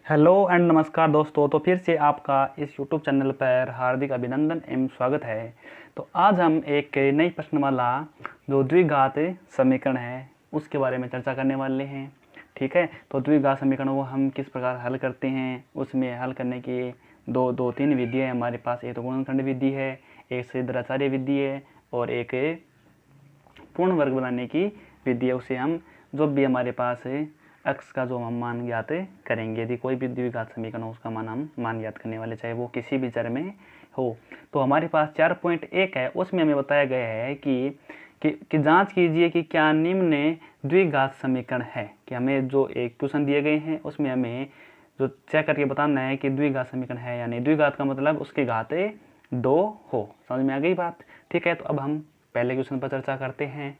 Hello and नमस्कार दोस्तों। तो फिर से आपका इस यूट्यूब चैनल पर हार्दिक अभिनंदन एवं स्वागत है। तो आज हम एक नई प्रश्नमाला जो द्विघात समीकरण है उसके बारे में चर्चा करने वाले हैं। ठीक है, तो द्विघात समीकरण वो हम किस प्रकार हल करते हैं, उसमें हल करने की दो तीन विधियाँ हैं हमारे पास। एक तो गुणनखंड विधि है, एक सिद्धाचार्य विधि है और एक पूर्ण वर्ग बनाने की विधि है। उसे हम जो भी हमारे पास x का जो हम मान ज्ञात करेंगे, यदि कोई भी द्विघात समीकरण हो उसका हम मान ज्ञात करने वाले, चाहे वो किसी भी चर में हो। तो हमारे पास 4.1 है, उसमें हमें बताया गया है कि जांच कीजिए कि क्या निम्न द्विघात समीकरण है। कि हमें जो एक क्वेश्चन दिए गए हैं उसमें हमें जो चेक करके बताना है कि द्विघात समीकरण है या नहीं। द्विघात का मतलब उसकी घात 2 हो। समझ में आ गई बात? ठीक है, तो अब हम पहले क्वेश्चन पर चर्चा करते हैं।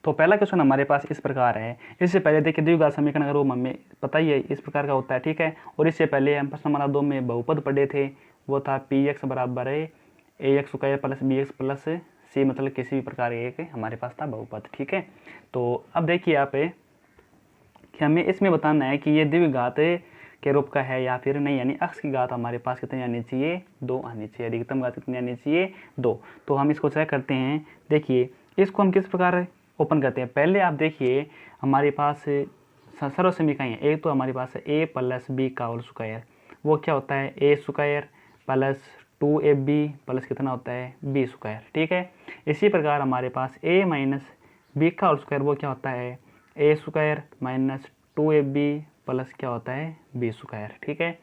तो पहला क्वेश्चन हमारे पास इस प्रकार है। इससे पहले देखिए, द्विघात समीकरण अगर वो हमें पता ही है इस प्रकार का होता है। ठीक है, और इससे पहले हम प्रश्न नंबर 2 में बहुपद पढ़े थे। वो था पी एक्स बराबर है A X square plus B X plus C, मतलब किसी भी प्रकार एक हमारे पास था बहुपद। ठीक है, तो अब देखिए यहाँ पे कि हमें इसमें बताना है कि ये द्विघात के रूप का है या फिर नहीं, यानी x की घात हमारे पास कितनी आनी चाहिए, 2 आनी चाहिए। अधिकतम घात कितनी आनी चाहिए, 2। तो हम इसको चेक करते हैं। देखिए इसको हम किस प्रकार ओपन करते हैं। पहले आप देखिए हमारे पास सर्व समीकरण है। एक तो हमारे पास है a प्लस बी का होल स्क्वायर, वो क्या होता है a square plus 2ab plus कितना होता है b स्क्वायर। ठीक है, इसी प्रकार हमारे पास a माइनस बी का होल स्क्वायर, वो क्या होता है a square minus 2ab plus क्या होता है बी स्क्वायर। ठीक है,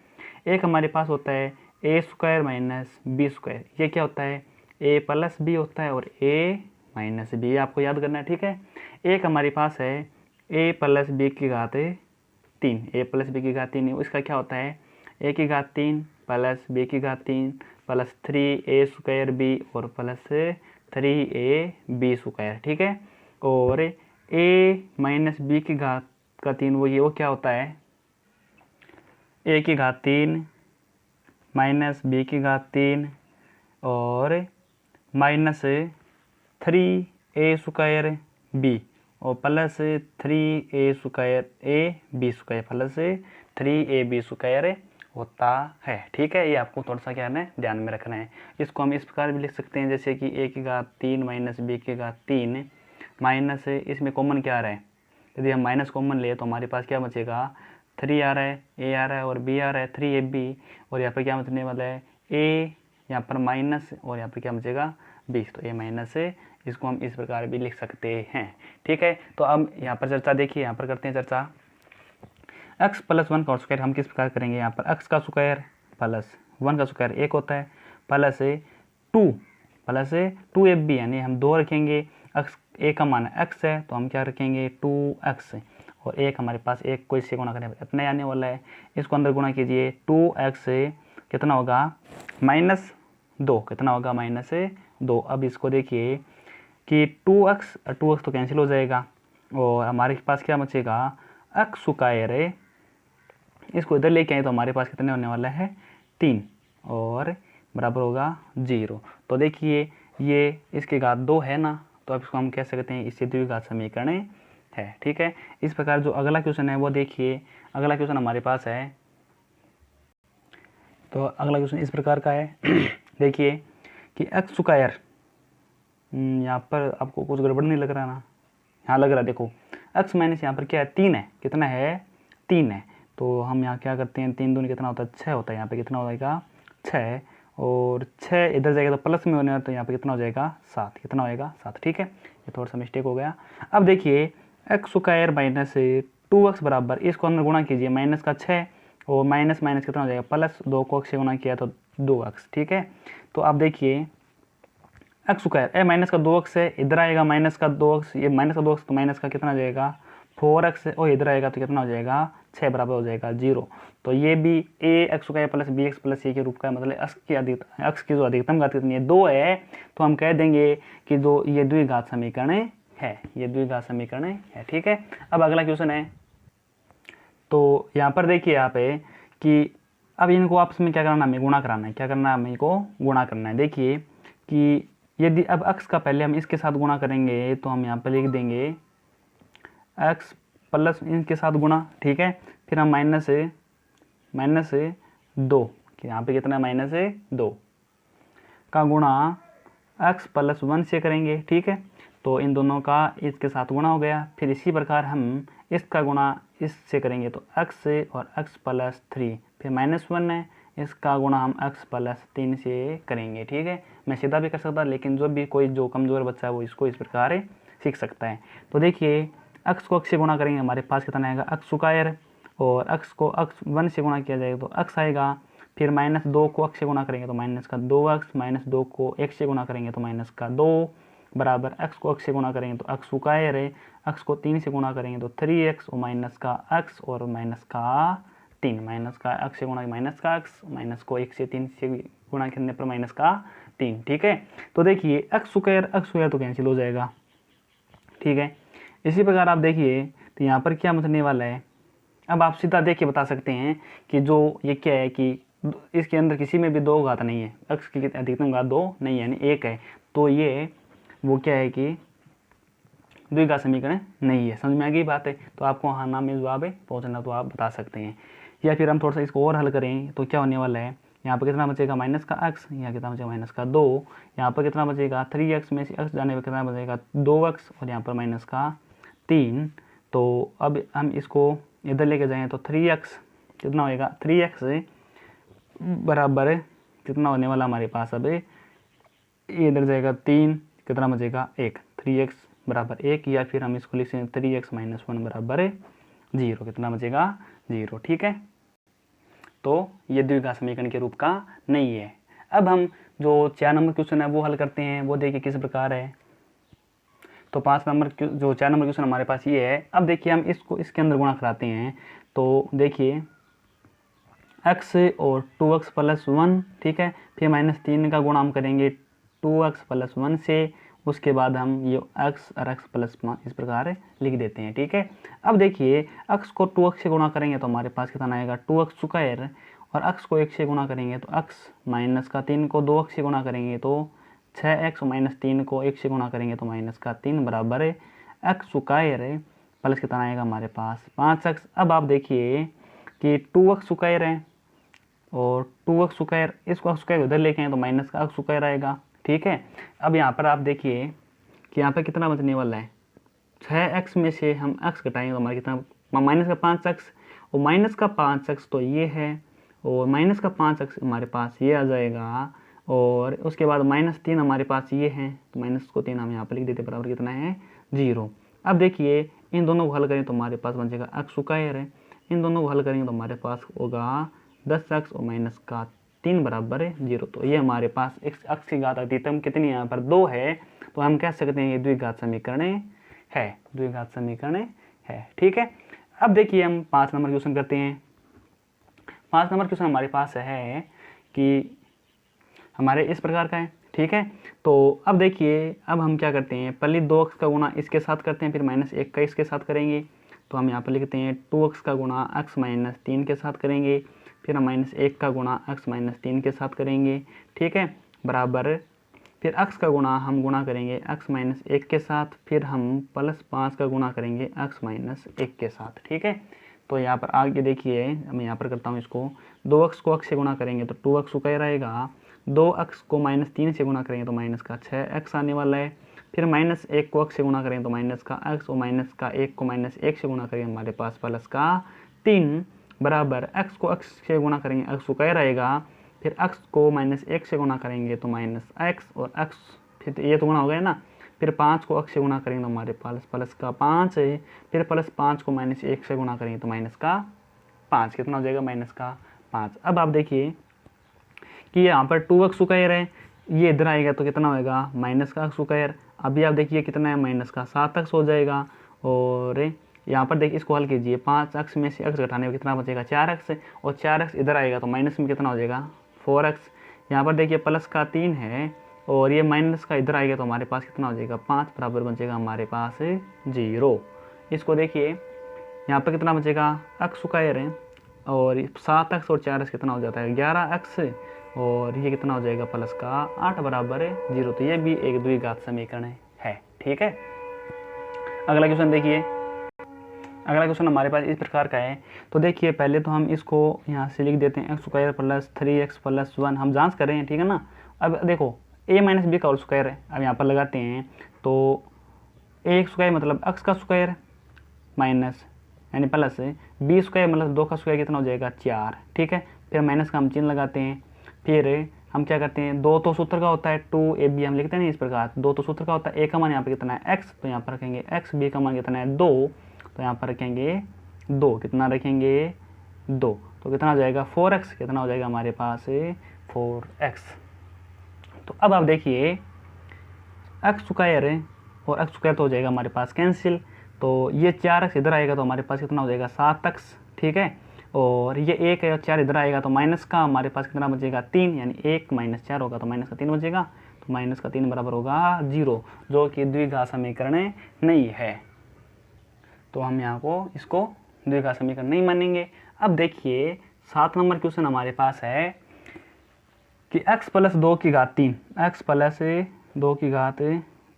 एक हमारे पास होता है a square minus B square, ये क्या होता है a प्लस बी होता है और a माइनस बी, आपको याद करना है। ठीक है, एक हमारे पास है a प्लस बी की घात 3, a प्लस बी की घात 3, इसका क्या होता है a की घात 3 प्लस b की घात 3 प्लस 3a स्क्वायर b और प्लस 3ab स्क्वायर। ठीक है, और a माइनस बी की घात का 3 वो क्या होता है a की घात 3 माइनस बी की घात 3 और माइनस 3a स्क्वायर b और plus 3a square a b square plus 3ab square होता है। ठीक है, ये आपको थोड़ा सा क्या है ध्यान में रखना है। इसको हम इस प्रकार भी लिख सकते हैं जैसे कि a की घात 3 माइनस b की घात 3 माइनस, इसमें कॉमन क्या आ रहा है, यदि हम माइनस कॉमन ले तो हमारे पास क्या बचेगा 3 आ रहा है, a आ रहा है और b आ रहा है 3ab, और यहाँ पर क्या बचने वाला है a, यहाँ पर माइनस और यहाँ पर क्या बचेगा 20, तो a माइनस है। इसको हम इस प्रकार भी लिख सकते हैं। ठीक है, तो अब यहाँ पर चर्चा देखिए, यहाँ पर करते हैं चर्चा। x प्लस 1 का स्क्वायर हम किस प्रकार करेंगे, यहाँ पर x का स्क्वायर प्लस 1 का स्क्वायर 1 होता है प्लस 2ab, यानी हम 2 रखेंगे। x a का मान x है तो हम क्या रखेंगे 2x, और एक हमारे पास एक को इससे गुणा करने इतना आने वाला है। इसको अंदर गुणा कीजिए 2x कितना होगा -2, कितना होगा -2। अब इसको देखिए कि 2x तो कैंसिल हो जाएगा और हमारे पास क्या बचेगा x स्क्वायर है। इसको इधर लेके आए तो हमारे पास कितने होने वाला है 3 और बराबर होगा 0। तो देखिए ये इसकी घात 2 है ना, तो अब इसको हम कह सकते हैं इससे द्विघात समीकरण है। ठीक है, इस प्रकार जो अगला क्वेश्चन है वो देखिए, अगला क्वेश्चन हमारे पास है। तो अगला क्वेश्चन इस प्रकार का है देखिए कि x स्क्वायर, यहाँ पर आपको कुछ गड़बड़ नहीं लग रहा ना, यहाँ लग रहा है। देखो x माइनस यहाँ पर क्या है 3 है, कितना है 3 है, तो हम यहाँ क्या करते हैं 3 दूनी कितना होता है 6 होता है, यहाँ पे कितना हो जाएगा 6, और 6 इधर जाएगा तो प्लस में होने वाला, तो यहाँ पे कितना हो जाएगा 7, कितना होएगा 7। ठीक है, ये थोड़ा सा मिस्टेक हो गया। अब देखिए x स्क्वायर माइनस 2x बराबर, इसको अंदर गुणा कीजिए माइनस का 6 और माइनस माइनस कितना हो जाएगा प्लस 2 को x से गुणा किया तो 2x। ठीक है, तो आप देखिए x स्क्वायर ए माइनस का 2x है, इधर आएगा माइनस का 2x, ये माइनस का 2x तो माइनस का कितना हो जाएगा 4x है, और इधर आएगा तो कितना हो जाएगा 6 बराबर हो जाएगा 0। तो ये भी A X square plus B X plus C के रूप का है, मतलब x की जो अधिकतम घात कितनी है 2 है, तो हम कह देंगे कि जो ये द्विघात समीकरण है, ये द्विघात समीकरण है। ठीक है, अब अगला क्वेश्चन है। तो यहाँ पर देखिए यहाँ पे कि अब इनको आपस में क्या करना, हमें गुणा कराना है। क्या करना है, हमें को गुणा करना है। देखिए कि यदि अब x का पहले हम इसके साथ गुणा करेंगे तो हम यहाँ पर लिख देंगे x प्लस इनके साथ गुणा। ठीक है, फिर हम माइनस -2, कि यहाँ पे कितना -2 का गुणा x + 1 से करेंगे। ठीक है, तो इन दोनों का इसके साथ गुणा हो गया। फिर इसी प्रकार हम इसका गुणा इससे करेंगे तो x से और x + 3, फिर -1 है, इसका गुणा हम x + 3 से करेंगे। ठीक है, मैं सीधा भी कर सकता, लेकिन जो कमज़ोर बच्चा है वो इसको इस प्रकार सीख सकता है। तो देखिए x को x से गुणा करेंगे, हमारे पास कितना आएगा x², और x को x1 से गुणा किया जाएगा तो x आएगा। फिर -2 को x से गुणा करेंगे तो -2x, -2 को 1 से गुणा करेंगे तो -2 बराबर x को x से गुणा करेंगे तो x² है, x को 3 से गुणा करेंगे तो 3x और -x और -3, -x से गुणा -x, को 1 से 3 से गुणा करने पर -3। ठीक है, तो देखिए x² तो कैंसिल हो जाएगा। ठीक है, इसी प्रकार आप देखिए तो यहाँ पर क्या बचने वाला है। अब आप सीधा देख के बता सकते हैं कि जो ये क्या है कि इसके अंदर किसी में भी 2 घात नहीं है, x की अधिकतम घात 2 नहीं है, यानी 1 है, तो ये वो क्या है कि द्विघात समीकरण नहीं है। समझ में आ गई बात है। तो आपको हाँ ना में जवाब है पहुँचना तो आप बता सकते हैं। या फिर हम थोड़ा सा इसको और हल करें तो क्या होने वाला है, यहाँ पर कितना बचेगा -x, यहाँ कितना बचेगा -2, यहाँ पर कितना बचेगा 3x में से x जाने पर कितना बचेगा 2x, और यहाँ पर -3। तो अब हम इसको इधर लेके जाएँ तो 3x कितना होएगा, 3x बराबर कितना होने वाला हमारे पास, अब ये इधर जाएगा 3, कितना बचेगा 1, 3x बराबर 1, या फिर हम इसको लिख सकते हैं 3x - 1 बराबर 0, कितना बचेगा 0। ठीक है, तो ये द्विघात समीकरण के रूप का नहीं है। अब हम जो 4 नंबर क्वेश्चन है वो हल करते हैं। वो देखिए किस प्रकार है। तो 4 नंबर क्वेश्चन हमारे पास ये है। अब देखिए हम इसको इसके अंदर गुणा कराते हैं। तो देखिए x और 2x + 1, ठीक है, फिर -3 का गुणा हम करेंगे 2x + 1 से, उसके बाद हम ये x और x + 5 इस प्रकार लिख देते हैं। ठीक है, अब देखिए x को 2x से गुणा करेंगे तो हमारे पास कितना आएगा 2x², और x को 1 से गुणा करेंगे तो x -3 को 2x से गुणा करेंगे तो 6x, -3 को 1 से गुणा करेंगे तो -3 बराबर x² प्लस कितना आएगा हमारे पास 5x। अब आप देखिए कि 2x² है और 2x², इसको x² उधर लेके आए तो -x² आएगा। ठीक है, अब यहाँ पर आप देखिए कि यहाँ पर कितना बचने वाला है, 6x में से हम x घटाएंगे तो हमारा कितना -5x, और -5x तो ये है, और -5x हमारे पास ये आ जाएगा, और उसके बाद -3 हमारे पास ये है, तो -3 हम यहाँ पर लिख देते बराबर कितना है 0। अब देखिए इन दोनों को हल करें तो हमारे पास बचेगा x², है, इन दोनों को हल करेंगे तो हमारे पास होगा 10x और -3 बराबर 0। तो ये हमारे पास x की घात अधिकतम कितनी यहाँ पर 2 है, तो हम कह सकते हैं ये द्विघात समीकरण है, द्विघात समीकरण है। ठीक है, अब देखिए हम 5 नंबर क्वेश्चन करते हैं। 5 नंबर क्वेश्चन हमारे पास है कि हमारे इस प्रकार का है। ठीक है, तो अब देखिए अब हम क्या करते हैं, पहले 2x का गुणा इसके साथ करते हैं, फिर -1 का इसके साथ करेंगे। तो हम यहाँ पर लिखते हैं 2x का गुणा x - 3 के साथ करेंगे, फिर हम -1 का गुणा x - 3 के साथ करेंगे। ठीक है, बराबर फिर x का गुणा हम गुणा करेंगे x - 1 के साथ, फिर हम +5 का गुणा करेंगे x - 1 के साथ। ठीक है, तो यहाँ पर आगे देखिए मैं यहाँ पर करता हूँ इसको, 2x को x से गुणा करेंगे तो 2x² रहेगा, 2x को -3 से गुणा करेंगे तो -6x आने वाला है, फिर -1 को x से गुणा करेंगे तो -x, और -1 को -1 से गुणा करेंगे हमारे पास +3 बराबर x को x से गुणा करेंगे x² रहेगा, फिर x को -1 से गुणा करेंगे तो -x, और x फिर ये तो गुणा हो गया ना, फिर 5 को x से गुणा करेंगे तो हमारे पास +5 है, फिर +5 को -1 से गुणा करेंगे तो -5, कितना हो जाएगा -5। अब आप देखिए कि यहाँ पर 2x² है, ये इधर आएगा तो कितना होएगा -x²। अभी आप देखिए कितना है -7x हो जाएगा, और यहाँ पर देखिए इसको हल कीजिए, 5x में से x घटाने में कितना बचेगा 4x, और 4x इधर आएगा तो माइनस में कितना हो जाएगा 4x। यहाँ पर देखिए +3 है, और ये माइनस का इधर आएगा तो हमारे पास कितना हो जाएगा 5 बराबर बचेगा हमारे पास 0। इसको देखिए यहाँ पर कितना बचेगा x² है, और 7x और 4x कितना हो जाता है 11x, और ये कितना हो जाएगा +8 बराबर 0। तो ये भी एक द्विघात समीकरण है। ठीक है, अगला क्वेश्चन देखिए। अगला क्वेश्चन हमारे पास इस प्रकार का है। तो देखिए पहले तो हम इसको यहाँ से लिख देते हैं x² प्लस 3x प्लस 1, हम जांच कर रहे हैं, ठीक है ना। अब देखो a माइनस बी का होल स्क्वायर है, अब यहाँ पर लगाते हैं तो a² मतलब x का स्क्वायर माइनस यानी प्लस b स्क्वायर मतलब 2 का स्क्वायर कितना हो जाएगा 4, ठीक है। फिर माइनस का हम चिन्ह लगाते हैं, फिर हम क्या करते हैं, 2 तो सूत्र का होता है 2ab हम लिखते हैं इस प्रकार, 2 तो सूत्र का होता है, a का मान यहाँ पर कितना है x, तो यहाँ पर रखेंगे x, b का मान कितना है 2, तो यहाँ पर रखेंगे 2, कितना रखेंगे 2, तो कितना हो जाएगा 4x, कितना हो जाएगा हमारे पास 4x। तो अब आप देखिए x² और x² तो हो जाएगा हमारे पास कैंसिल, तो ये 4x इधर आएगा तो हमारे पास कितना हो जाएगा 7x, ठीक है। और ये 1 है और 4 इधर आएगा तो माइनस का हमारे पास कितना बचेगा 3, यानी 1 माइनस 4 होगा तो माइनस का 3 बचेगा, तो माइनस का 3 बराबर होगा 0, जो कि द्विघात समीकरण नहीं है। तो हम यहाँ को इसको द्विघात समीकरण नहीं मानेंगे। अब देखिए 7 नंबर क्वेश्चन हमारे पास है कि x प्लस 2 की घात 3, x प्लस 2 की घात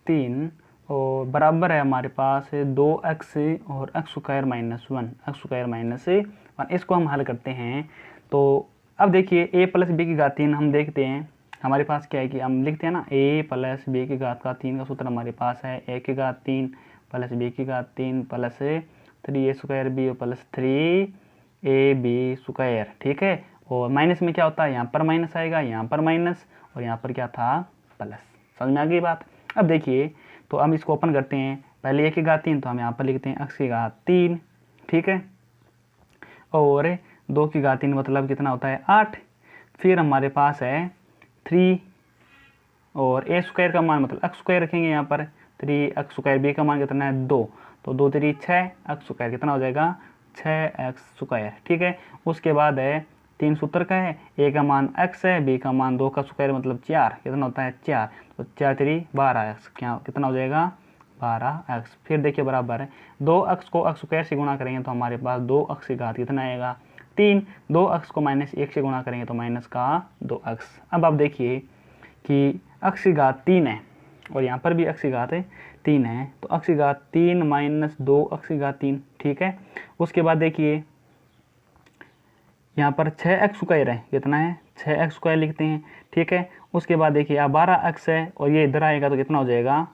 3 और बराबर है हमारे पास 2x और x² माइनस 1, x² माइनस 1, इसको हम हल करते हैं। तो अब देखिए a प्लस बी की घात 3 हम देखते हैं, हमारे पास क्या है कि हम लिखते हैं ना a प्लस बी की घात का 3 का सूत्र हमारे पास है a की घात 3 प्लस b की घात 3 प्लस 3a² प्लस 3ab², ठीक है। और माइनस में क्या होता है, यहाँ पर माइनस आएगा, यहाँ पर माइनस और यहाँ पर क्या था प्लस, समझ में आ गई बात। अब देखिए तो हम इसको ओपन करते हैं, पहले a की घात 3 तो हम यहाँ पर लिखते हैं x की घात 3, ठीक है, और 2 की घात 3 मतलब कितना होता है 8, फिर हमारे पास है 3 और a² का मान मतलब x² रखेंगे यहाँ पर 3x², b का मान कितना है 2, तो 2 3 6, x² कितना हो जाएगा 6x², ठीक है। उसके बाद है 3 सूत्र का है, a का मान x है, b का मान 2 का स्क्वायर मतलब 4, कितना होता है 4, तो 4 3 12x, क्या कितना हो जाएगा 12x। फिर देखिए बराबर है 2x को x² से गुणा करेंगे तो हमारे पास 2x की घात कितना आएगा 3, 2x को -1 से गुणा करेंगे तो माइनस का 2x। अब आप देखिए कि x की घात 3 है और यहाँ पर भी x की घात 3 है, तो x की घात 3 माइनस 2x की घात 3, ठीक है। उसके बाद देखिए यहाँ पर 6x² है, कितना है 6x² लिखते हैं, ठीक है। उसके बाद देखिए यहाँ 12x है और ये इधर आएगा तो कितना हो जाएगा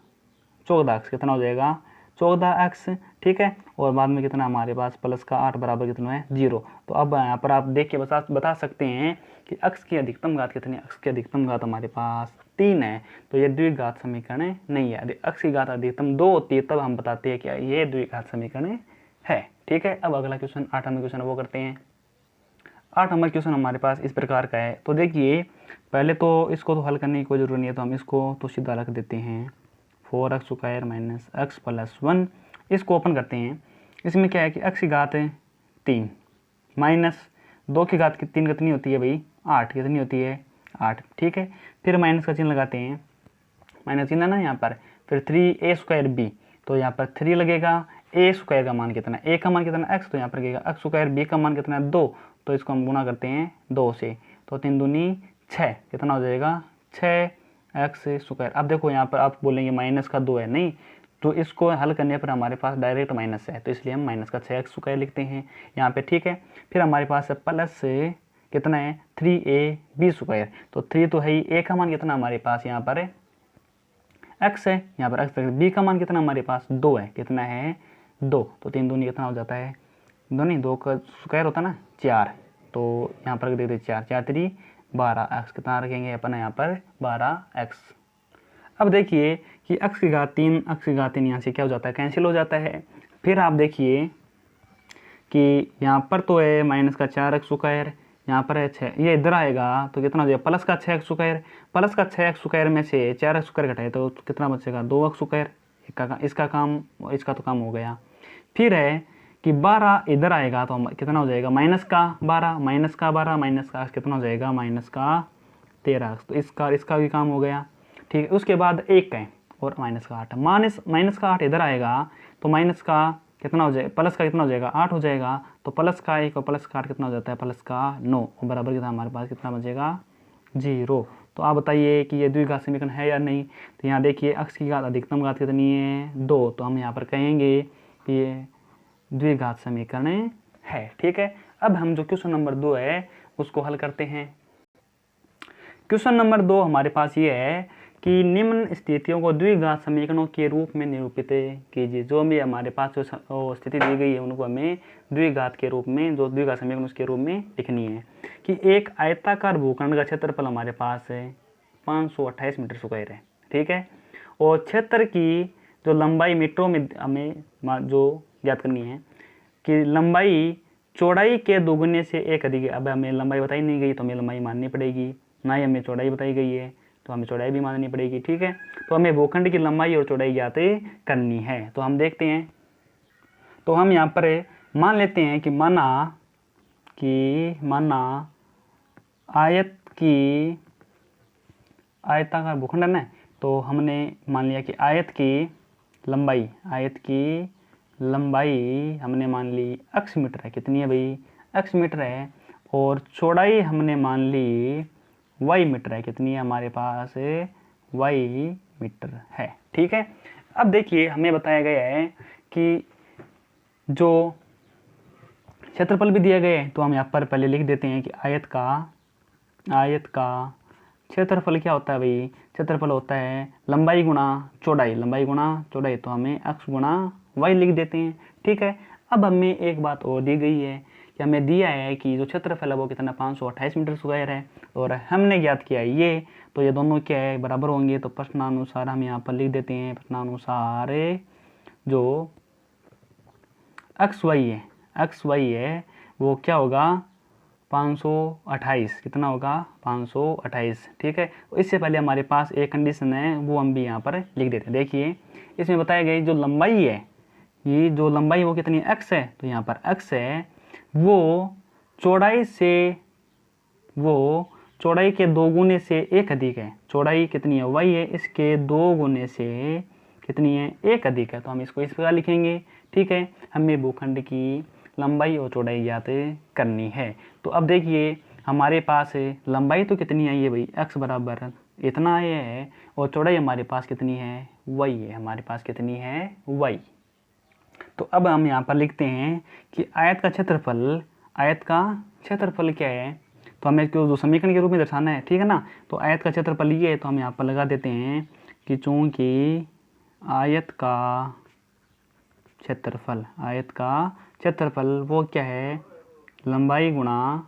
14x, कितना हो जाएगा 14x, ठीक है। और बाद में कितना हमारे पास प्लस का 8 बराबर कितना है 0। तो अब यहाँ पर आप देख के बता सकते हैं कि x की अधिकतम घात कितनी है, x की अधिकतम घात हमारे पास 3 है, तो ये द्विघात समीकरण नहीं है। यदि x की घात अधिकतम 2 होती है तब हम बताते हैं कि ये द्विघात समीकरण है, ठीक है। अब अगला क्वेश्चन 8 नंबर क्वेश्चन वो करते हैं। 8 नंबर क्वेश्चन हमारे पास इस प्रकार का है। तो देखिए पहले तो इसको तो हल करने की कोई ज़रूरत नहीं है, तो हम इसको तो सीधा रख देते हैं 4x² माइनस x प्लस 1, इसको ओपन करते हैं। इसमें क्या है कि x की घात 3 माइनस 2 की घात 3 कितनी होती है भाई 8, कितनी होती है 8, ठीक है। फिर माइनस का चिन्ह लगाते हैं, माइनस चिन्ह है ना यहाँ पर, फिर 3a²b, तो यहाँ पर 3 लगेगा, a² का मान कितना है, a का मान कितना है x, तो यहाँ पर लगेगा x², b का मान कितना है 2, तो इसको हम गुणा करते हैं 2 से, तो 3 दूनी 6, कितना हो जाएगा 6x²। अब देखो यहाँ पर आप बोलेंगे माइनस का 2 है, नहीं, तो इसको हल करने पर हमारे पास डायरेक्ट माइनस है, तो इसलिए हम माइनस का 6x² लिखते हैं यहाँ पे, ठीक है। फिर हमारे पास है प्लस कितना है 3ab², तो 3 तो है ही, a का मान कितना हमारे पास यहाँ पर x है, यहाँ पर x, b का मान कितना हमारे पास 2 है, कितना है 2, तो 3 दूनी कितना हो जाता है 2, नहीं 2 का स्क्वायर होता है ना 4, तो यहाँ पर देख दे 4 4 3 12x, कितना रखेंगे अपन यहाँ पर 12x। अब देखिए कि x की घात 3 यहाँ से क्या हो जाता है कैंसिल हो जाता है। फिर आप देखिए कि यहाँ पर तो है माइनस का 4x², यहाँ पर है 6, ये इधर आएगा तो कितना हो जाएगा प्लस का 6x², प्लस का 6x² में से 4x² घटाए तो कितना बचेगा 2x², इसका काम, इसका तो काम हो गया। फिर है कि 12 इधर आएगा तो कितना हो जाएगा माइनस का 12 माइनस का 12 माइनस का कितना हो जाएगा माइनस का 13, तो इसका भी काम हो गया, ठीक है। उसके बाद 1 है और माइनस का 8, माइनस का 8 इधर आएगा तो माइनस का कितना हो जाएगा, प्लस का कितना हो जाएगा 8 हो जाएगा, तो प्लस का 1 और प्लस का 8 कितना हो जाता है प्लस का 9, और बराबर कितना हमारे पास कितना बचेगा 0। तो आप बताइए कि ये द्विघात समीकरण है या नहीं। तो यहाँ देखिए x की घात अधिकतम घात कितनी है 2, तो हम यहाँ पर कहेंगे कि ये द्विघात समीकरण है। ठीक है, अब हम जो क्वेश्चन नंबर 2 है उसको हल करते हैं। क्वेश्चन नंबर 2 हमारे पास ये है कि निम्न स्थितियों को द्विघात समीकरणों के रूप में निरूपित कीजिए। जो भी हमारे पास जो स्थिति दी गई है उनको हमें द्विघात के रूप में, जो द्विघात समीकरण उसके रूप में लिखनी है। कि एक आयताकार भूखंड का क्षेत्रफल हमारे पास है 528 मीटर स्क्वायर है। ठीक है, और क्षेत्र की जो लंबाई मीटरों में हमें जो ज्ञात करनी है कि लंबाई चौड़ाई के दोगुने से एक अधिक है। अब हमें लंबाई बताई नहीं गई तो हमें लंबाई माननी पड़ेगी, ना ही हमें चौड़ाई बताई गई है तो हमें चौड़ाई भी माननी पड़ेगी। ठीक है, तो हमें भूखंड की लंबाई और चौड़ाई ज्ञात करनी है। तो हम देखते हैं, तो हम यहाँ पर मान लेते हैं कि माना आयताकार भूखंड है ना, तो हमने मान लिया कि आयत की लंबाई हमने मान ली x मीटर है। कितनी है भाई? x मीटर है। और चौड़ाई हमने मान ली y मीटर है। कितनी है हमारे पास? y मीटर है। ठीक है, अब देखिए हमें बताया गया है कि जो क्षेत्रफल भी दिया गया है, तो हम यहाँ पर पहले लिख देते हैं कि आयत का क्षेत्रफल क्या होता है भाई? क्षेत्रफल होता है लंबाई गुणा चौड़ाई, तो हमें x गुणा y लिख देते हैं। ठीक है, अब हमें एक बात और दी गई है कि हमें दिया है कि जो क्षेत्रफल है वो कितना 528 मीटर स्क्वायर है, और हमने ज्ञात किया है ये, तो ये दोनों क्या है? बराबर होंगे। तो प्रश्नानुसार हम यहाँ पर लिख देते हैं, प्रश्नानुसार जो एक्स वाई है वो क्या होगा? 528। कितना होगा? 528। ठीक है, इससे पहले हमारे पास एक कंडीशन है वो हम भी यहाँ पर लिख देते हैं। देखिए इसमें बताया गया जो लंबाई है, ये जो लंबाई वो कितनी है? x है। तो यहाँ पर x है वो चौड़ाई के 2 गुने से 1 अधिक है। चौड़ाई कितनी है? y है, इसके 2 गुने से कितनी है? 1 अधिक है। तो हम इसको इस प्रकार लिखेंगे। ठीक है, हमें भूखंड की लंबाई और चौड़ाई ज्ञात करनी है। तो अब देखिए हमारे पास लंबाई तो कितनी आई है भाई? x बराबर इतना आया है, और चौड़ाई हमारे पास कितनी है? y है। हमारे पास कितनी है? y। तो अब हम यहाँ पर लिखते हैं कि आयत का क्षेत्रफल क्या है? तो हमें जो समीकरण के रूप में दर्शाना है। ठीक है ना, तो आयत का क्षेत्रफल ये है, तो हम यहाँ पर लगा देते हैं कि चूंकि आयत का क्षेत्रफल वो क्या है? लंबाई गुणा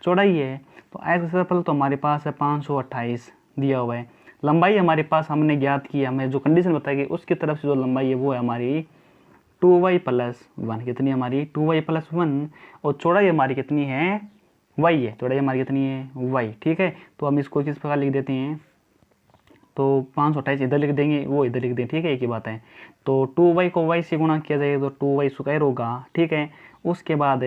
चौड़ाई है। तो आयत का क्षेत्रफल तो हमारे पास है 528 दिया हुआ है। लंबाई हमारे पास हमने ज्ञात की, हमें जो कंडीशन बताई गई उसकी तरफ से जो लंबाई है वो है हमारी 2y + 1। कितनी हमारी? 2y + 1। और चौड़ाई हमारी कितनी है? y है। चौड़ाई हमारी कितनी है? y। ठीक है, तो हम इसको किस प्रकार लिख देते हैं? तो 528 इधर लिख देंगे, वो इधर लिख देंगे। ठीक है, एक ही बात है। तो 2y को y से गुणा किया जाएगा तो 2y स्क्वायर होगा। ठीक है, उसके बाद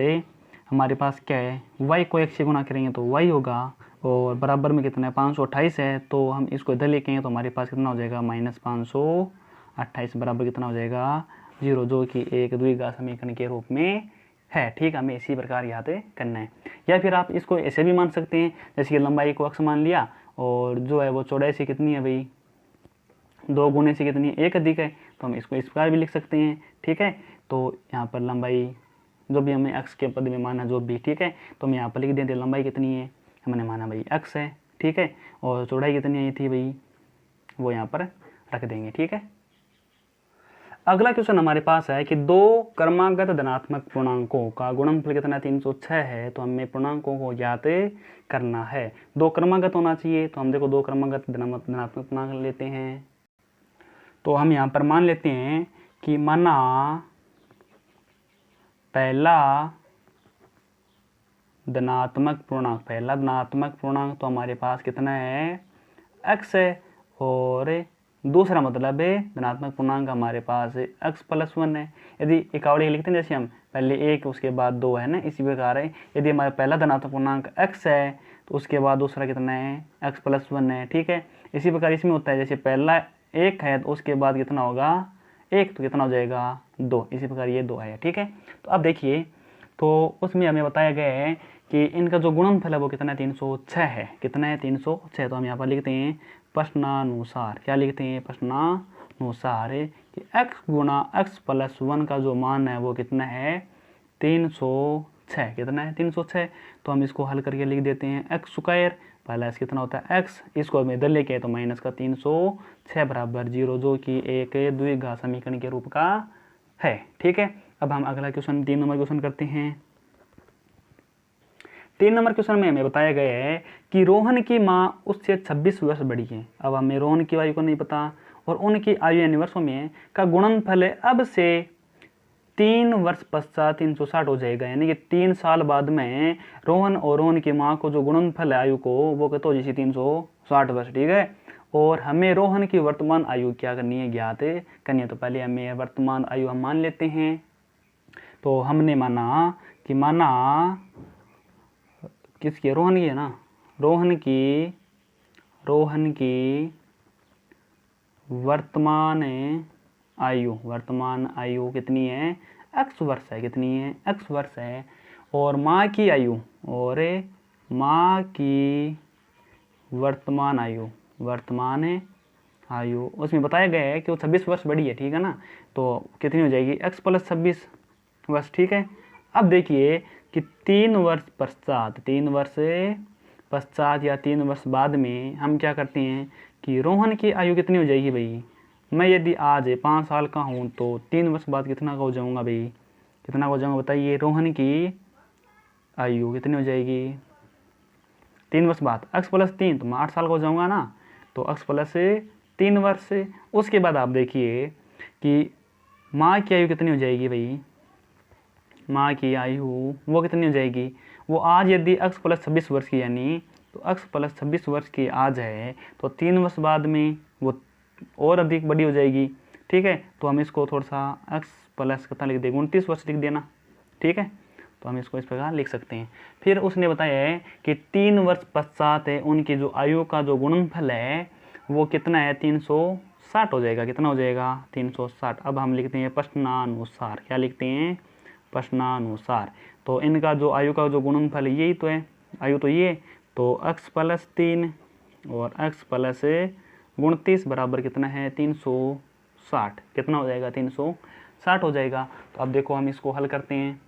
हमारे पास क्या है? y को 1 से गुणा करेंगे तो y होगा, और बराबर में कितना है? 528 है। तो हम इसको इधर लिखेंगे तो हमारे पास कितना हो जाएगा? -528 बराबर कितना हो जाएगा? 0, जो कि एक द्विघात समीकरण के रूप में है। ठीक, हमें इसी प्रकार याद करना है। या फिर आप इसको ऐसे भी मान सकते हैं, जैसे कि लंबाई को x मान लिया, और जो है वो चौड़ाई से कितनी है भाई? 2 गुने से कितनी है? 1 अधिक है। तो हम इसको इस प्रकार भी लिख सकते हैं। ठीक है, तो यहाँ पर लंबाई जो भी हमें x के पद में माना जो भी, ठीक है, तो हम यहाँ पर लिख देते हैं लंबाई कितनी है? हमने माना भाई x है। ठीक है, और चौड़ाई कितनी आई थी भाई? वो यहाँ पर रख देंगे। ठीक है, अगला क्वेश्चन हमारे पास है कि 2 क्रमागत धनात्मक पूर्णांकों का गुणनफल कितना? 306 है। तो हमें पूर्णांकों को ज्ञात करना है। 2 क्रमागत होना चाहिए, तो हम देखो 2 क्रमागत धनात्मक पूर्णांक लेते हैं। तो हम यहाँ पर मान लेते हैं कि माना पहला धनात्मक पूर्णांक तो हमारे पास कितना है? x है, और दूसरा मतलब है धनात्मक पूर्णांक हमारे पास x + 1 है। यदि इकावली लिखते हैं जैसे हम पहले 1 उसके बाद 2 है ना, इसी प्रकार है। यदि हमारा पहला धनात्मक पूर्णांक x है तो उसके बाद दूसरा कितना है? x + 1 है। ठीक है, इसी प्रकार इसमें होता है, जैसे पहला 1 है तो उसके बाद कितना होगा? 1, तो कितना हो जाएगा? 2। इसी प्रकार ये 2 है। ठीक है, तो अब देखिए, तो उसमें हमें बताया गया है कि इनका जो गुणनफल है वो कितना है? 306 है। कितना है? 306। तो हम यहाँ पर लिखते हैं प्रश्नानुसार। क्या लिखते हैं? प्रश्नानुसार कि x गुणा x प्लस 1 का जो मान है वो कितना है 306। कितना है 306। तो हम इसको हल करके लिख देते हैं एक्स स्क्वायर प्लस कितना होता है x, इसको हम इधर लेके आए तो माइनस का 306 बराबर 0, जो कि एक द्विघात समीकरण के रूप का है। ठीक है, अब हम अगला क्वेश्चन 3 नंबर क्वेश्चन करते हैं। 3 नंबर क्वेश्चन में हमें बताया गया है कि रोहन की माँ उससे 26 वर्ष बड़ी है। अब हमें रोहन की आयु को नहीं पता और उनकी आयु यानी वर्षों में का गुणनफल अब से 3 वर्ष पश्चात 360 हो जाएगा, यानी कि 3 साल बाद में रोहन और रोहन की माँ को जो गुणनफल है आयु को वो कहते हो जैसे 360 वर्ष। ठीक है, और हमें रोहन की वर्तमान आयु क्या करनी है, ज्ञात करनी है। तो पहले हमें वर्तमान आयु हम मान लेते हैं। तो हमने माना किसकी, रोहन की है ना, रोहन की वर्तमान आयु कितनी है, x वर्ष है। कितनी है, x वर्ष है। और माँ की वर्तमान आयु उसमें बताया गया है कि वो 26 वर्ष बड़ी है। ठीक है ना, तो कितनी हो जाएगी x प्लस 26 वर्ष। ठीक है, अब देखिए कि 3 वर्ष पश्चात या 3 वर्ष बाद में हम क्या करते हैं कि रोहन की आयु कितनी हो जाएगी भाई। मैं यदि आज 5 साल का हूँ तो 3 वर्ष बाद कितना का हो जाऊँगा भाई, कितना हो जाऊँगा बताइए। रोहन की आयु कितनी हो जाएगी 3 वर्ष बाद, x प्लस 3 तो मैं 8 साल का हो जाऊँगा ना, तो x प्लस 3 वर्ष। उसके बाद आप देखिए कि माँ की आयु कितनी हो जाएगी भाई, माँ की आयु वो कितनी हो जाएगी, वो आज यदि x प्लस 26 वर्ष की यानी तो x प्लस 26 वर्ष की आज है तो 3 वर्ष बाद में वो और अधिक बड़ी हो जाएगी। ठीक है, तो हम इसको थोड़ा सा x प्लस कितना लिख देंगे 29 वर्ष लिख देना। ठीक है, तो हम इसको इस प्रकार लिख सकते हैं। फिर उसने बताया है कि 3 वर्ष पश्चात है उनकी जो आयु का जो गुणनफल है वो कितना है 360 हो जाएगा। कितना हो जाएगा 360। अब हम लिखते हैं प्रश्नानुसार, क्या लिखते हैं प्रश्नानुसार। तो इनका जो आयु का जो गुणनफल यही तो है, आयु तो ये, तो x प्लस 3 और x प्लस 29 बराबर कितना है 360। कितना हो जाएगा 360 हो जाएगा। तो अब देखो हम इसको हल करते हैं।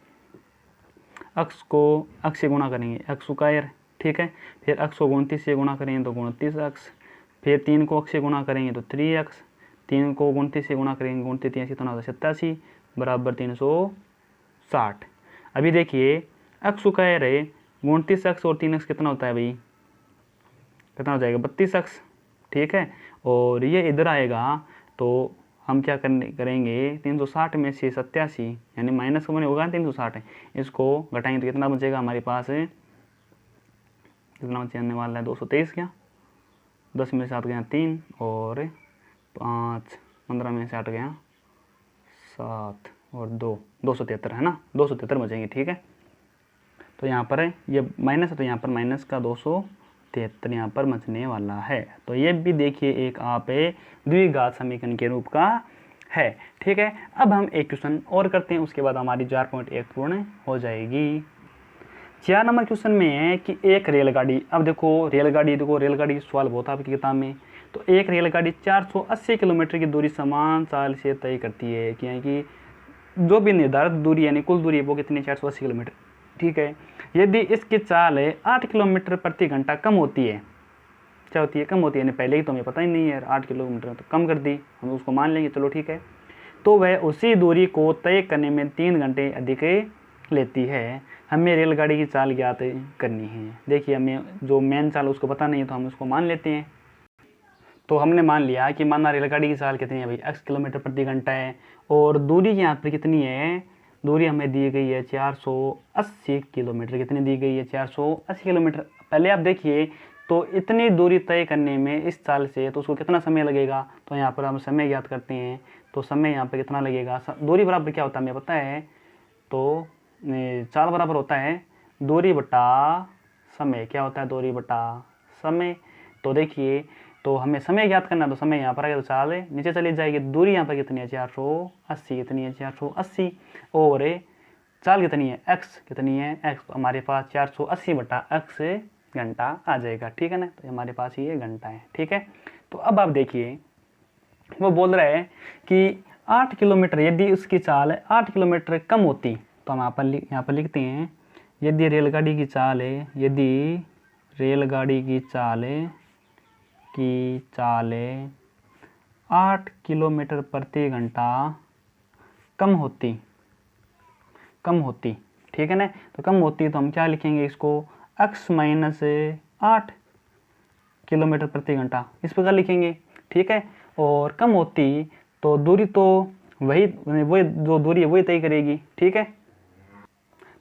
x को x से गुणा करेंगे x स्क्वायर। ठीक है, फिर x को 29 से गुणा करेंगे तो 29x, फिर 3 को x से गुणा करेंगे तो 3x, 3 को 29 से गुणा करेंगे 29 कितना होता है 87 बराबर 360। अभी देखिए x स्क्वायर है 29x और 3x कितना होता है भाई, कितना हो जाएगा 32x। ठीक है, और ये इधर आएगा तो हम क्या करेंगे 360 में से 87 यानी माइनस का होगा 360 है, इसको घटाएंगे तो कितना बचेगा हमारे पास है, कितना बचने वाला है 223 क्या, 10 में से 8 गया 3 और 5, 15 में से 8 गया 7 और 2, 273 है ना, 273 बचेंगे। ठीक है, तो यहाँ पर ये माइनस है तो यहाँ पर माइनस का 273 यहाँ पर बचने वाला है। तो ये भी देखिए एक आप द्विघात समीकरण के रूप का है। ठीक है, अब हम एक क्वेश्चन और करते हैं, उसके बाद हमारी 4.1 पूर्ण हो जाएगी। 4 नंबर क्वेश्चन में है कि एक रेलगाड़ी, अब देखो रेलगाड़ी सवाल बहुत आपकी किताब में, तो एक रेलगाड़ी 480 किलोमीटर की दूरी समान चाल से तय करती है कि जो भी निर्धारित दूरी यानी कुल दूरी है वो कितनी 480 किलोमीटर। ठीक है, यदि इसकी चाल 8 किलोमीटर प्रति घंटा कम होती है, क्या होती है कम होती है, यानी पहले ही तो हमें पता ही नहीं है 8 किलोमीटर तो कम कर दी, हम उसको मान लेंगे चलो ठीक है, तो वह उसी दूरी को तय करने में 3 घंटे अधिक लेती है। हमें रेलगाड़ी की चाल ज्ञात करनी है। देखिए हमें जो मेन चाल उसको पता नहीं है तो हम उसको मान लेते हैं। तो हमने मान लिया कि माना रेलगाड़ी की चाल कितनी है भाई x किलोमीटर प्रति घंटा है, और दूरी यहाँ पर कितनी है, दूरी हमें दी गई है 480 किलोमीटर। कितनी दी गई है 480 किलोमीटर। पहले आप देखिए तो इतनी दूरी तय करने में इस चाल से तो उसको कितना समय लगेगा, तो यहाँ पर हम समय ज्ञात करते हैं। तो समय यहाँ पर कितना लगेगा, दूरी बराबर क्या होता है हमें पता है, तो चाल बराबर होता है दूरी बटा समय। क्या होता है दूरी बटा समय। तो देखिए तो हमें समय ज्ञात करना है, तो समय यहाँ पर आएगा तो चाल नीचे चली जाएगी। दूरी यहाँ पर कितनी है 480, कितनी है 480, और चाल कितनी है x, कितनी है x, तो हमारे पास 480 बटा x घंटा आ जाएगा। ठीक है ना, तो हमारे पास ये घंटा है। ठीक है, तो अब आप देखिए वो बोल रहा है कि 8 किलोमीटर, यदि उसकी चाल 8 किलोमीटर कम होती तो हम यहाँ पर लिखते हैं, यदि रेलगाड़ी की चाल है, यदि रेलगाड़ी की चाल 8 किलोमीटर प्रति घंटा कम होती, ठीक है ना। तो कम होती तो हम क्या लिखेंगे इसको, x माइनस 8 किलोमीटर प्रति घंटा, इस प्रकार लिखेंगे, ठीक है। और कम होती तो दूरी तो वही जो दूरी है वही तय करेगी, ठीक है।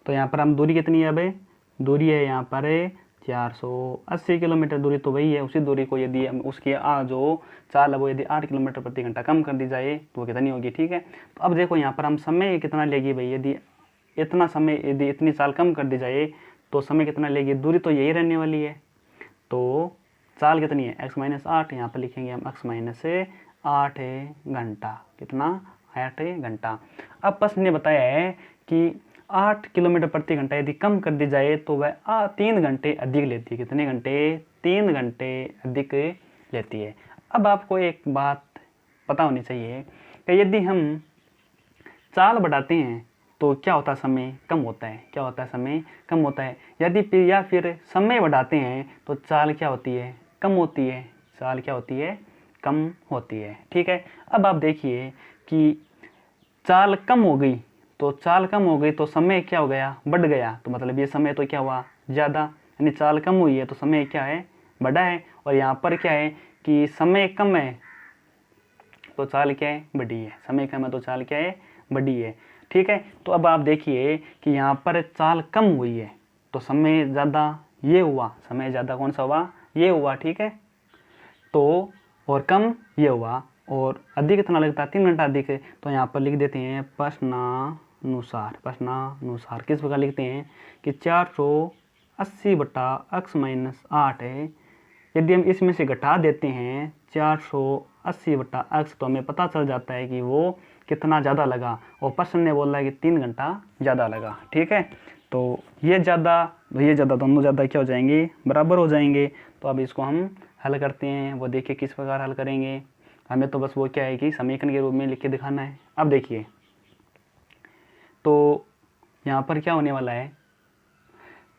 तो यहाँ पर हम दूरी कितनी है, अब दूरी है यहाँ पर 480 किलोमीटर, दूरी तो वही है। उसी दूरी को यदि हम उसकी जो चाल है वो यदि 8 किलोमीटर प्रति घंटा कम कर दी जाए तो वो कितनी होगी, ठीक है। तो अब देखो यहाँ पर हम समय कितना लेगी भाई, यदि इतना समय, यदि इतनी चाल कम कर दी जाए तो समय कितना लेगी, दूरी तो यही रहने वाली है। तो चाल कितनी है, x माइनस 8, यहाँ पर लिखेंगे हम x माइनस 8 घंटा, कितना 8 घंटा। अब प्रश्न ने बताया है कि 8 किलोमीटर प्रति घंटा यदि कम कर दी जाए तो वह 3 घंटे अधिक लेती है। कितने घंटे, 3 घंटे अधिक लेती है। अब आपको एक बात पता होनी चाहिए कि यदि हम चाल बढ़ाते हैं तो क्या होता है, समय कम होता है। क्या होता है, समय कम होता है। यदि या फिर समय बढ़ाते हैं तो चाल क्या होती है, कम होती है। चाल क्या होती है, कम होती है, ठीक है। अब आप देखिए कि चाल कम हो गई तो समय क्या हो गया, बढ़ गया। तो मतलब ये समय तो क्या हुआ, ज़्यादा, यानी चाल कम हुई है तो समय क्या है, बढ़ा है। और यहाँ पर क्या है कि समय कम है तो चाल क्या है, बढ़ी है। समय कम है तो चाल क्या है, बढ़ी है, ठीक है। तो अब आप देखिए कि यहाँ पर चाल कम हुई है तो समय ज़्यादा ये हुआ, समय ज़्यादा कौन सा हुआ, ये हुआ, ठीक है। तो और कम ये हुआ, और अधिक कितना लगता है, 3 घंटा अधिक है। तो यहाँ पर लिख देते हैं प्रश्नानुसार किस प्रकार लिखते हैं कि 480 बटा x माइनस 8 है। यदि हम इसमें से घटा देते हैं 480 बटा x तो हमें पता चल जाता है कि वो कितना ज़्यादा लगा, और प्रश्न ने बोला है कि 3 घंटा ज़्यादा लगा, ठीक है। तो ये ज़्यादा दोनों ज़्यादा क्या हो जाएंगे, बराबर हो जाएंगे। तो अब इसको हम हल करते हैं, वो देखिए किस प्रकार हल करेंगे। हमें तो बस वो क्या है कि समीकरण के रूप में लिख के दिखाना है। अब देखिए तो यहाँ पर क्या होने वाला है,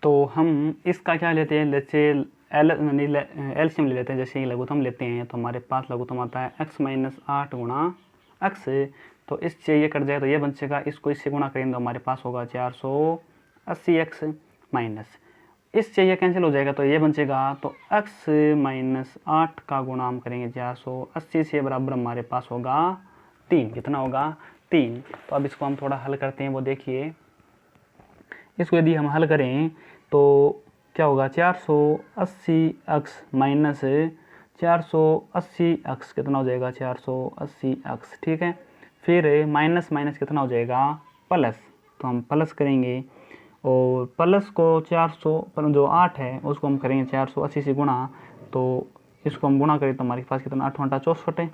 तो हम इसका क्या लेते हैं, जैसे एलसीएम ले लेते हैं। जैसे लघुत्तम लेते हैं तो हमारे पास लघुत्तम आता है x माइनस 8 गुणा x। तो इससे ये कट जाए तो ये बचेगा, इसको इससे गुणा करेंगे तो हमारे पास होगा 480x माइनस, इससे ये कैंसिल हो जाएगा तो ये बचेगा। तो x माइनस 8 का गुणा हम करेंगे 480 से, बराबर हमारे पास होगा 3। कितना होगा, 3। तो अब इसको हम थोड़ा हल करते हैं, वो देखिए। इसको यदि हम हल करें तो क्या होगा, 480x माइनस 480x कितना हो जाएगा, 480x, ठीक है। फिर माइनस माइनस कितना हो जाएगा, प्लस। तो हम प्लस करेंगे, और प्लस को 400 पर जो 8 है उसको हम करेंगे 480 से गुणा। तो इसको हम गुणा करें तो हमारे पास कितना, 8 घंटा 64 है,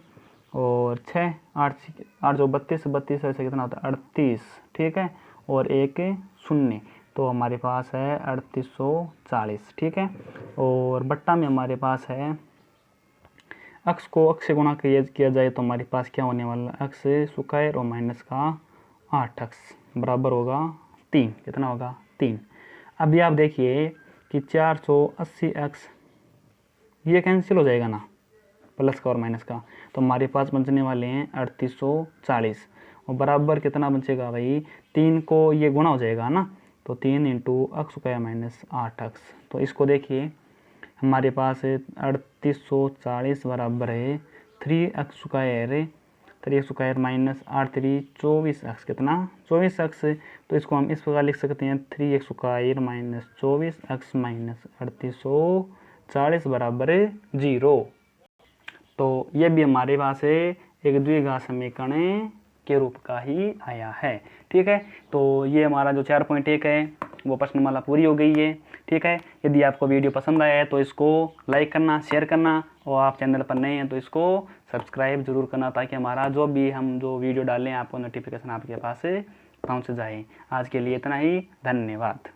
और 6 8 जो 32 ऐसे कितना होता है, 38, ठीक है। और एक शून्य, तो हमारे पास है 3840, ठीक है। और बट्टा में हमारे पास है x को x से गुणा किया जाए तो हमारे पास क्या होने वाला, x स्क्वायर और माइनस का 8x बराबर होगा 3। कितना होगा, 3। अभी आप देखिए कि 480x ये कैंसिल हो जाएगा ना, प्लस का और माइनस का, तो हमारे पास बचने वाले हैं 3840, और बराबर कितना बचेगा भाई, 3 को ये गुणा हो जाएगा ना, तो 3 into x square minus 8x। तो इसको देखिए हमारे पास 3840 बराबर है 3x स्क्वायर माइनस 8 3 24x, कितना 24x। तो इसको हम इस प्रकार लिख सकते हैं 3x square minus 24x minus 3840 बराबर 0। तो ये भी हमारे पास एक द्विघात समीकरण के रूप का ही आया है, ठीक है। तो ये हमारा जो 4.1 है वो प्रश्नमाला पूरी हो गई है, ठीक है। यदि आपको वीडियो पसंद आया है तो इसको लाइक करना, शेयर करना, और आप चैनल पर नए हैं तो इसको सब्सक्राइब जरूर करना, ताकि हमारा हम जो वीडियो डालें आपको नोटिफिकेशन आपके पास पहुंच जाए। आज के लिए इतना ही, धन्यवाद।